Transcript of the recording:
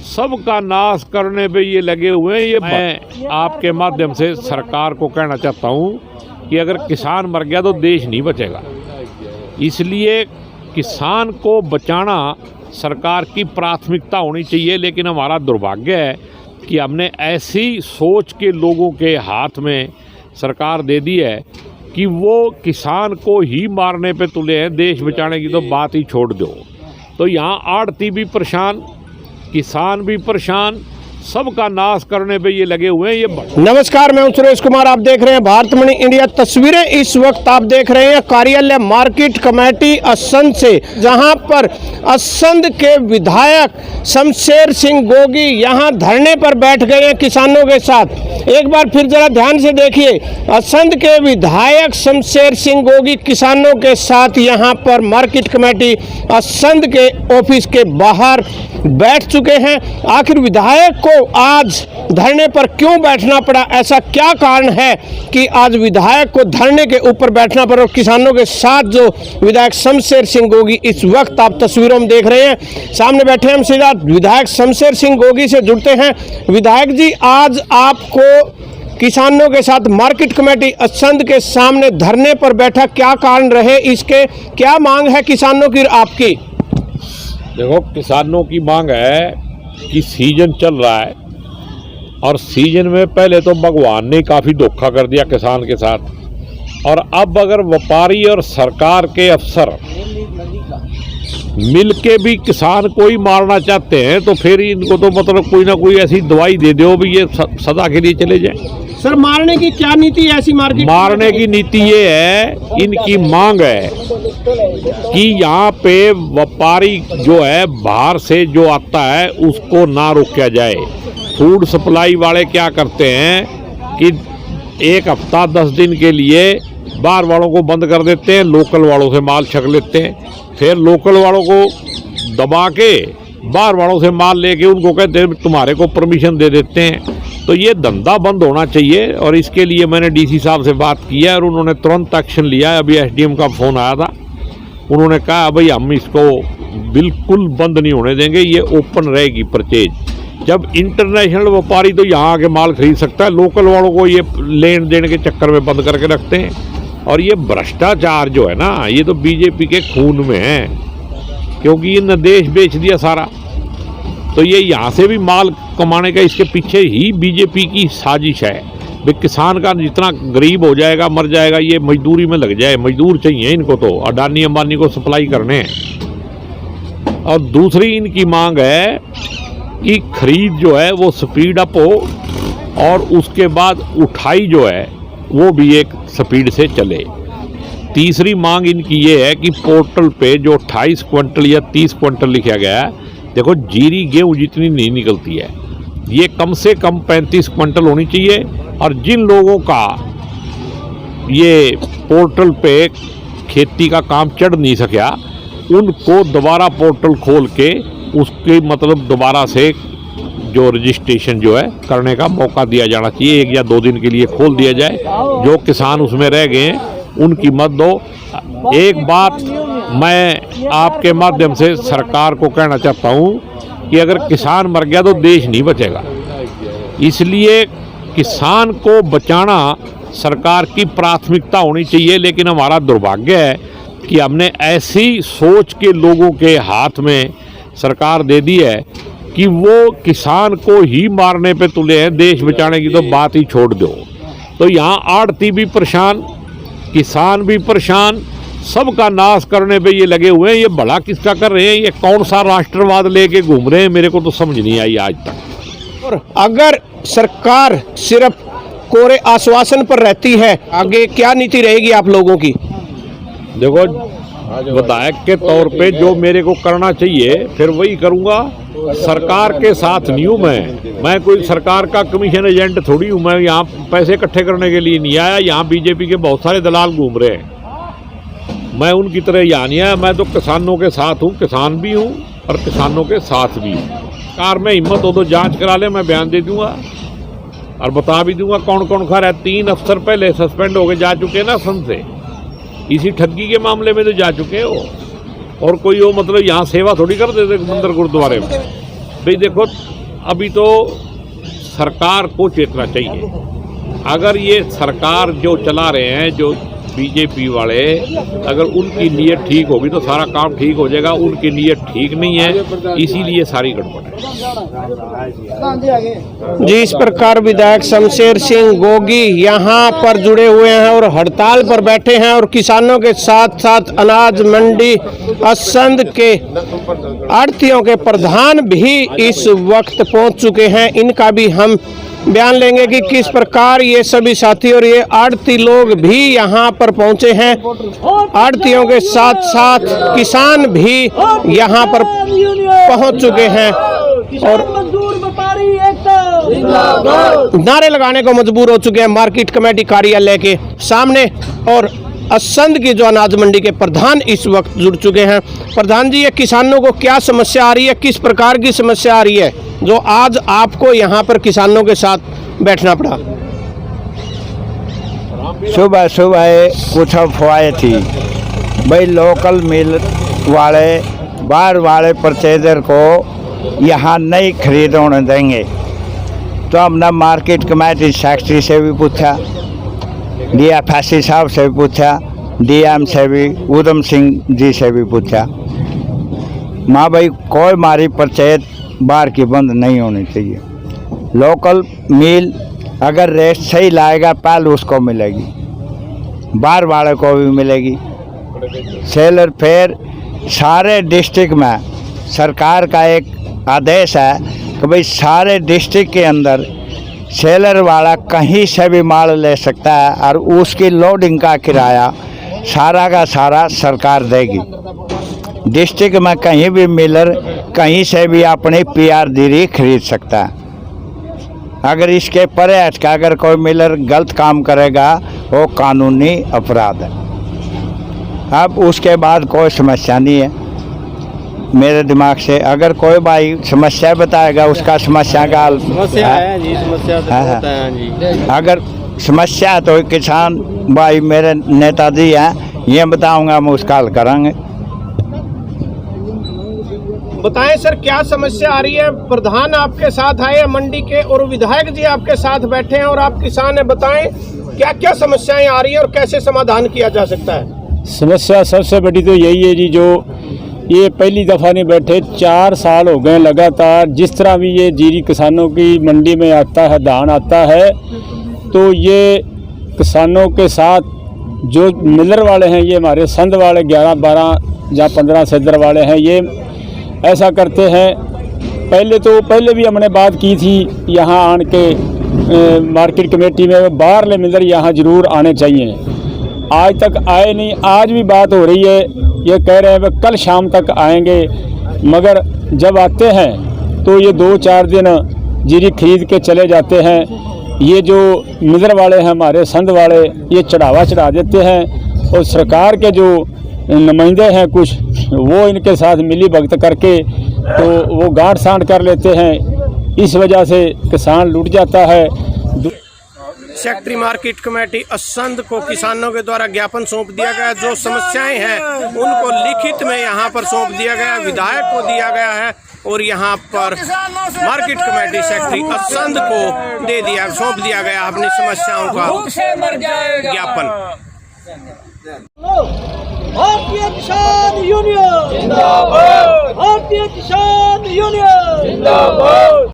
सबका नाश करने पे ये लगे हुए हैं। ये मैं आपके माध्यम से सरकार को कहना चाहता हूँ कि अगर किसान मर गया तो देश नहीं बचेगा। इसलिए किसान को बचाना सरकार की प्राथमिकता होनी चाहिए। लेकिन हमारा दुर्भाग्य है कि हमने ऐसी सोच के लोगों के हाथ में सरकार दे दी है कि वो किसान को ही मारने पे तुले हैं। देश बचाने की तो बात ही छोड़ दो। तो यहाँ आड़ती भी परेशान, किसान भी परेशान, सबका नाश करने पे ये लगे हुए हैं। ये नमस्कार, मैं हूं सुरेश कुमार। आप देख रहे हैं भारतमणि इंडिया। तस्वीरें इस वक्त आप देख रहे हैं कार्यालय मार्केट कमेटी असंध से, जहां पर असंध के विधायक शमशेर सिंह गोगी यहां धरने पर बैठ गए हैं किसानों के साथ। एक बार फिर जरा ध्यान से देखिए, असंध के विधायक शमशेर सिंह गोगी किसानों के साथ यहां पर मार्केट कमेटी असंध के ऑफिस के बाहर बैठ चुके हैं। आखिर विधायक को आज धरने पर क्यों बैठना पड़ा? ऐसा क्या कारण है कि आज विधायक को धरने के ऊपर बैठना पड़ा? और किसानों के साथ जो विधायक शमशेर सिंह गोगी इस वक्त आप तस्वीरों में देख रहे हैं, सामने बैठे हम सीधा विधायक शमशेर सिंह गोगी से जुड़ते हैं। विधायक जी, आज आपको किसानों के साथ मार्केट कमेटी असंध के सामने धरने पर बैठा, क्या कारण रहे? इसके क्या मांग है किसानों की आपकी? देखो, किसानों की मांग है कि सीजन चल रहा है और सीजन में पहले तो भगवान ने काफ़ी धोखा कर दिया किसान के साथ, और अब अगर व्यापारी और सरकार के अफसर मिलके भी किसान को ही मारना चाहते हैं तो फिर इनको तो मतलब कोई ना कोई ऐसी दवाई दे दो भी ये सदा के लिए चले जाए। सर, मारने की क्या नीति है? ऐसी मारने की नीति ये है, इनकी मांग है कि यहाँ पे व्यापारी जो है बाहर से जो आता है उसको ना रोका जाए। फूड सप्लाई वाले क्या करते हैं कि एक हफ्ता 10 दिन के लिए बाहर वालों को बंद कर देते हैं, लोकल वालों से माल छक लेते हैं, फिर लोकल वालों को दबा के बाहर वालों से माल लेके उनको कहते हैं तुम्हारे को परमिशन दे देते हैं। तो ये धंधा बंद होना चाहिए और इसके लिए मैंने डीसी साहब से बात की है और उन्होंने तुरंत एक्शन लिया है। अभी एसडीएम का फ़ोन आया था, उन्होंने कहा भाई हम इसको बिल्कुल बंद नहीं होने देंगे, ये ओपन रहेगी परचेज। जब इंटरनेशनल व्यापारी तो यहाँ आके माल खरीद सकता है, लोकल वालों को ये लेन देन के चक्कर में बंद करके रखते हैं। और ये भ्रष्टाचार जो है ना, ये तो बीजेपी के खून में है, क्योंकि इन देश बेच दिया सारा। तो ये यहाँ से भी माल कमाने का इसके पीछे ही बीजेपी की साजिश है। भाई किसान का जितना गरीब हो जाएगा, मर जाएगा, ये मजदूरी में लग जाए। मजदूर चाहिए इनको तो, अडानी अंबानी को सप्लाई करने हैं। और दूसरी इनकी मांग है कि खरीद जो है वो स्पीड अप हो और उसके बाद उठाई जो है वो भी एक स्पीड से चले। तीसरी मांग इनकी ये है कि पोर्टल पे जो 28 क्विंटल या 30 क्विंटल लिखा गया है, देखो जीरी गेहूँ जितनी नहीं निकलती है, ये कम से कम 35 क्विंटल होनी चाहिए। और जिन लोगों का ये पोर्टल पे खेती का काम चढ़ नहीं सका, उनको दोबारा पोर्टल खोल के उसके मतलब दोबारा से जो रजिस्ट्रेशन जो है करने का मौका दिया जाना चाहिए। 1 या 2 दिन के लिए खोल दिया जाए। जो किसान उसमें रह गए हैं उनकी मत दो। एक बात मैं आपके माध्यम से सरकार को कहना चाहता हूँ कि अगर किसान मर गया तो देश नहीं बचेगा। इसलिए किसान को बचाना सरकार की प्राथमिकता होनी चाहिए। लेकिन हमारा दुर्भाग्य है कि हमने ऐसी सोच के लोगों के हाथ में सरकार दे दी है कि वो किसान को ही मारने पे तुले हैं। देश बचाने की तो बात ही छोड़ दो। तो यहाँ आड़ती भी परेशान, किसान भी परेशान, सबका नाश करने पे ये लगे हुए हैं। ये भला किसका कर रहे हैं? ये कौन सा राष्ट्रवाद लेके घूम रहे हैं? मेरे को तो समझ नहीं आई आज तक। और अगर सरकार सिर्फ कोरे आश्वासन पर रहती है, आगे क्या नीति रहेगी आप लोगों की? देखो, विधायक के तौर पे जो मेरे को करना चाहिए फिर वही करूँगा। सरकार के साथ नहीं हूँ मैं कोई सरकार का कमीशन एजेंट थोड़ी हूँ। मैं यहाँ पैसे इकट्ठे करने के लिए नहीं आया। यहाँ बीजेपी के बहुत सारे दलाल घूम रहे हैं, मैं उनकी तरह यहाँ नहीं आया। मैं तो किसानों के साथ हूँ, किसान भी हूँ और किसानों के साथ भी हूँ। कार में हिम्मत हो तो जांच करा ले, मैं बयान दे दूँगा और बता भी दूँगा कौन कौन खा रहा है। 3 अफसर पहले सस्पेंड होके जा चुके हैं ना संघ से, इसी ठगी के मामले में तो जा चुके हो। और कोई वो मतलब यहाँ सेवा थोड़ी कर देते मंदिर गुरुद्वारे में। भाई देखो, अभी तो सरकार को चेतना चाहिए। अगर ये सरकार जो चला रहे हैं, जो बीजेपी वाले, अगर उनकी नीयत ठीक होगी तो सारा काम ठीक हो जाएगा। उनकी नीयत ठीक नहीं है, इसीलिए सारी गड़बड़ है। जी, इस प्रकार विधायक शमशेर सिंह गोगी यहाँ पर जुड़े हुए हैं और हड़ताल पर बैठे हैं, और किसानों के साथ साथ अनाज मंडी असंध के आढ़तियों के प्रधान भी इस वक्त पहुंच चुके हैं। इनका भी हम बयान लेंगे कि किस प्रकार ये सभी साथी और ये आढ़ती लोग भी यहाँ पर पहुंचे हैं। आढ़तियों के साथ साथ किसान भी यहाँ पर पहुंच चुके हैं और नारे लगाने को मजबूर हो चुके हैं मार्केट कमेटी कार्यालय के सामने। और असंध की जो अनाज मंडी के प्रधान इस वक्त जुड़ चुके हैं। प्रधान जी, ये किसानों को क्या समस्या आ रही है, किस प्रकार की समस्या आ रही है जो आज आपको यहाँ पर किसानों के साथ बैठना पड़ा? सुबह सुबह कुछ अफवाहें थी भाई लोकल मिल वाले बाहर वाले परचेजर को यहाँ नहीं खरीद होने देंगे। तो हमने मार्केट कमेटी सेक्रेटरी से भी पूछा, DFSC साहब से भी पूछा, DM से भी, उधम सिंह जी से भी पूछा। माँ भाई कोई मारी परचेज बाहर की बंद नहीं होनी चाहिए। लोकल मिल अगर रेट सही लाएगा पहले उसको मिलेगी, बाहर वाले को भी मिलेगी। सेलर फिर सारे डिस्ट्रिक्ट में सरकार का एक आदेश है कि भाई सारे डिस्ट्रिक्ट के अंदर सेलर वाला कहीं से भी माल ले सकता है और उसकी लोडिंग का किराया सारा का सारा सरकार देगी। डिस्ट्रिक्ट में कहीं भी मिलर कहीं से भी अपनी PR दीरी खरीद सकता है। अगर इसके परे हट के अगर कोई मिलर गलत काम करेगा वो कानूनी अपराध है। अब उसके बाद कोई समस्या नहीं है मेरे दिमाग से। अगर कोई भाई समस्या बताएगा उसका समस्या का हल है जी, समस्या तो बहुत है जी। अगर समस्या तो किसान भाई मेरे नेताजी हैं, ये बताऊंगा हम उसका हल करेंगे। बताएं सर, क्या समस्या आ रही है? प्रधान आपके साथ आए मंडी के और विधायक जी आपके साथ बैठे हैं और आप किसान हैं। बताएं क्या क्या समस्याएं आ रही है और कैसे समाधान किया जा सकता है? समस्या सबसे बड़ी तो यही है जी, जो ये पहली दफ़ा नहीं बैठे, 4 साल हो गए लगातार। जिस तरह भी ये जीरी किसानों की मंडी में आता है, धान आता है, तो ये किसानों के साथ जो मिलर वाले हैं, ये हमारे संध वाले 11-12 या 15 सदर वाले हैं, ये ऐसा करते हैं। पहले भी हमने बात की थी यहाँ आन के मार्केट कमेटी में, बाहरले मिलर यहाँ ज़रूर आने चाहिए। आज तक आए नहीं। आज भी बात हो रही है, ये कह रहे हैं वे कल शाम तक आएंगे, मगर जब आते हैं तो ये 2-4 दिन जीरी खरीद के चले जाते हैं। ये जो मिलर वाले हैं हमारे संध वाले, ये चढ़ावा चढ़ा देते हैं और सरकार के जो नुमाइंदे हैं कुछ, वो इनके साथ मिली भगत करके तो वो गांठ सांठ कर लेते हैं। इस वजह से किसान लूट जाता है। सेक्रेटरी मार्केट कमेटी असंध को किसानों के द्वारा ज्ञापन सौंप दिया गया। जो समस्याएं हैं उनको लिखित में यहाँ पर सौंप दिया गया, विधायक को दिया गया है और यहाँ पर मार्केट कमेटी सेक्रेटरी असंध को दे दिया, सौंप दिया गया अपनी समस्याओं का ज्ञापन। भारतीय किसान यूनियन जिंदाबाद, भारतीय किसान यूनियन जिंदाबाद।